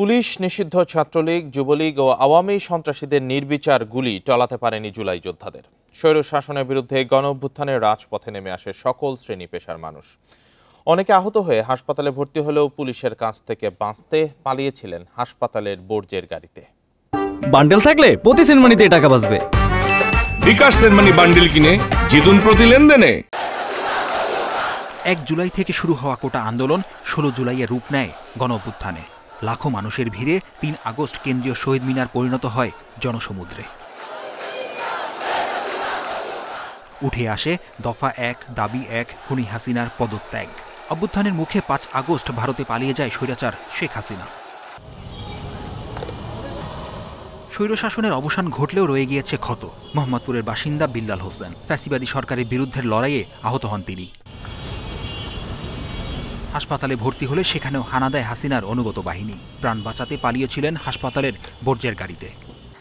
Police নিষিদ্ধ ছাত্রলীগ, যুবলীগ ও আওয়ামী সন্ত্রাসীদের নির্বিচার গুলি টলাতে পারেনি জুলাই যোদ্ধাদের। স্বৈর শাসনের বিরুদ্ধে গণঅভ্যুত্থানের রাজপথে নেমে আসে সকল শ্রেণী পেশার মানুষ। অনেকে আহত হয়ে হাসপাতালে ভর্তি হলেও পুলিশের কাছ থেকে বাঁচতে পালিয়েছিলেন হাসপাতালের বর্জ্যের গাড়িতে। বান্ডেল থাকলে প্রতি সেনমানিতে টাকা বাঁচবে। বিকাশ সেনমানি বান্ডেল কিনে জিতুন প্রতি লেনদেনে। 1 জুলাই থেকে শুরু হওয়া কোটা আন্দোলন 16 জুলাইয়ে রূপ নেয় গণঅভ্যুত্থানে। লাখো মানুষের ভিড়ে 3 আগস্ট কেন্দ্রীয় শহীদ মিনার পরিণত হয় জনসমুদ্রে। উঠে আসে দফা 1, দাবি 1, খুনি হাসিনার পদত্যাগ। অভ্যুত্থানের মুখে 5 আগস্ট ভারতে পালিয়ে যায় স্বৈরাচার শেখ হাসিনা। স্বৈরশাসনের অবসান ঘটলেও রয়ে গিয়েছে ক্ষত। মোহাম্মদপুরের বাসিন্দা বিল্লাল হোসেন। ফ্যাসিবাদী সরকারের বিরুদ্ধে লড়াইয়ে আহত হন তিনি। হাসপাতালে ভর্তি হলে সেখানেও হানা দেয় হাসিনার অনুগত বাহিনী। প্রাণ বাঁচাতে পালিয়েছিলেন হাসপাতালের বর্জ্যের গাড়িতে।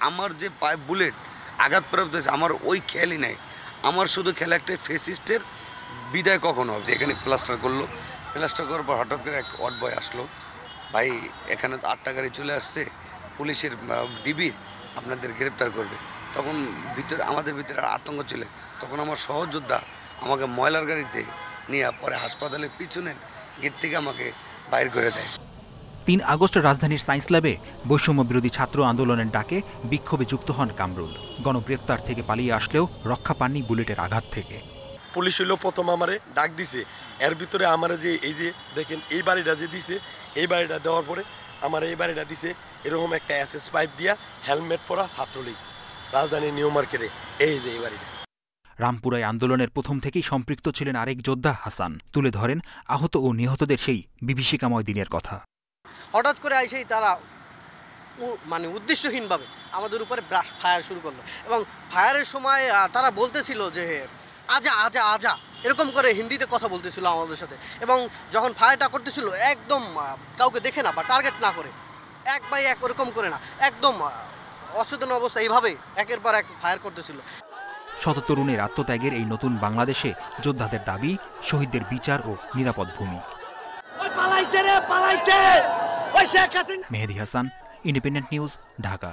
আমার যে পায়ে বুলেট আঘাতপ্রাপ্ত হয়েছে, আমার ওই খেয়ালই নাই। আমার শুধু খেলা একটা ফেসিস্টের বিদায় কখন হবে। এখানে প্লাস্টার করলো, প্লাস্টার করার পর হঠাৎ করে এক ওয়ার্ড বয় আসলো, ভাই এখানে তো 8টা গাড়ি চলে আসছে, পুলিশের ডিবির আপনাদের গ্রেপ্তার করবে। তখন আমাদের ভিতরে আতঙ্ক ছিল। তখন আমার সহযোদ্ধা আমাকে ময়লার গাড়িতে নিয়ে পরে হাসপাতালের পিছনের গেট থেকে আমাকে বাইর করে দেয়। 3 আগস্ট রাজধানীর সায়েন্স ল্যাবে বৈষম্য বিরোধী ছাত্র আন্দোলনের ডাকে বিক্ষোভে যুক্ত হন কামরুল। গণগ্রেপ্তার থেকে পালিয়ে আসলেও রক্ষা পাননি বুলেটের আঘাত থেকে। পুলিশ হইলেও প্রথম আমারে ডাক দিছে, এর ভিতরে আমার যে এই যে দেখেন এই বাড়িটা যে দিছে, এই বাড়িটা দেওয়ার পরে আমার এই বাড়িটা দিছে এরকম একটা এসএস পাইপ দিয়া হেলমেট পরা ছাত্রলীগ রাজধানীর নিউ মার্কেটে। এই যে এই বাড়িটা। রামপুরায় আন্দোলনের প্রথম থেকেই সম্পৃক্ত ছিলেন আরেক যোদ্ধা হাসান। তুলে ধরেন আহত ও নিহতদের সেই বিভীষিকাময় দিনের কথা। হঠাৎ করে এসেই তারা উদ্দেশ্যহীনভাবে আমাদের উপরে ফায়ার শুরু করলো এবং ফায়ারের সময় তারা বলতেছিল যে আজা আজা আজা, এরকম করে হিন্দিতে কথা বলতেছিল আমাদের সাথে। এবং যখন ফায়ারটা করতেছিল একদম কাউকে দেখে না বা টার্গেট না করে, 1 বাই 1 ওরকম করে না, একদম অচেতন অবস্থা এইভাবে একের পর এক ফায়ার করতেছিল। শত তরুণের আত্মত্যাগের এই নতুন বাংলাদেশে যোদ্ধাদের দাবি শহীদদের বিচার ও নিরাপদ ভূমি। মেহেদী হাসান, ইন্ডিপেন্ডেন্ট নিউজ, ঢাকা।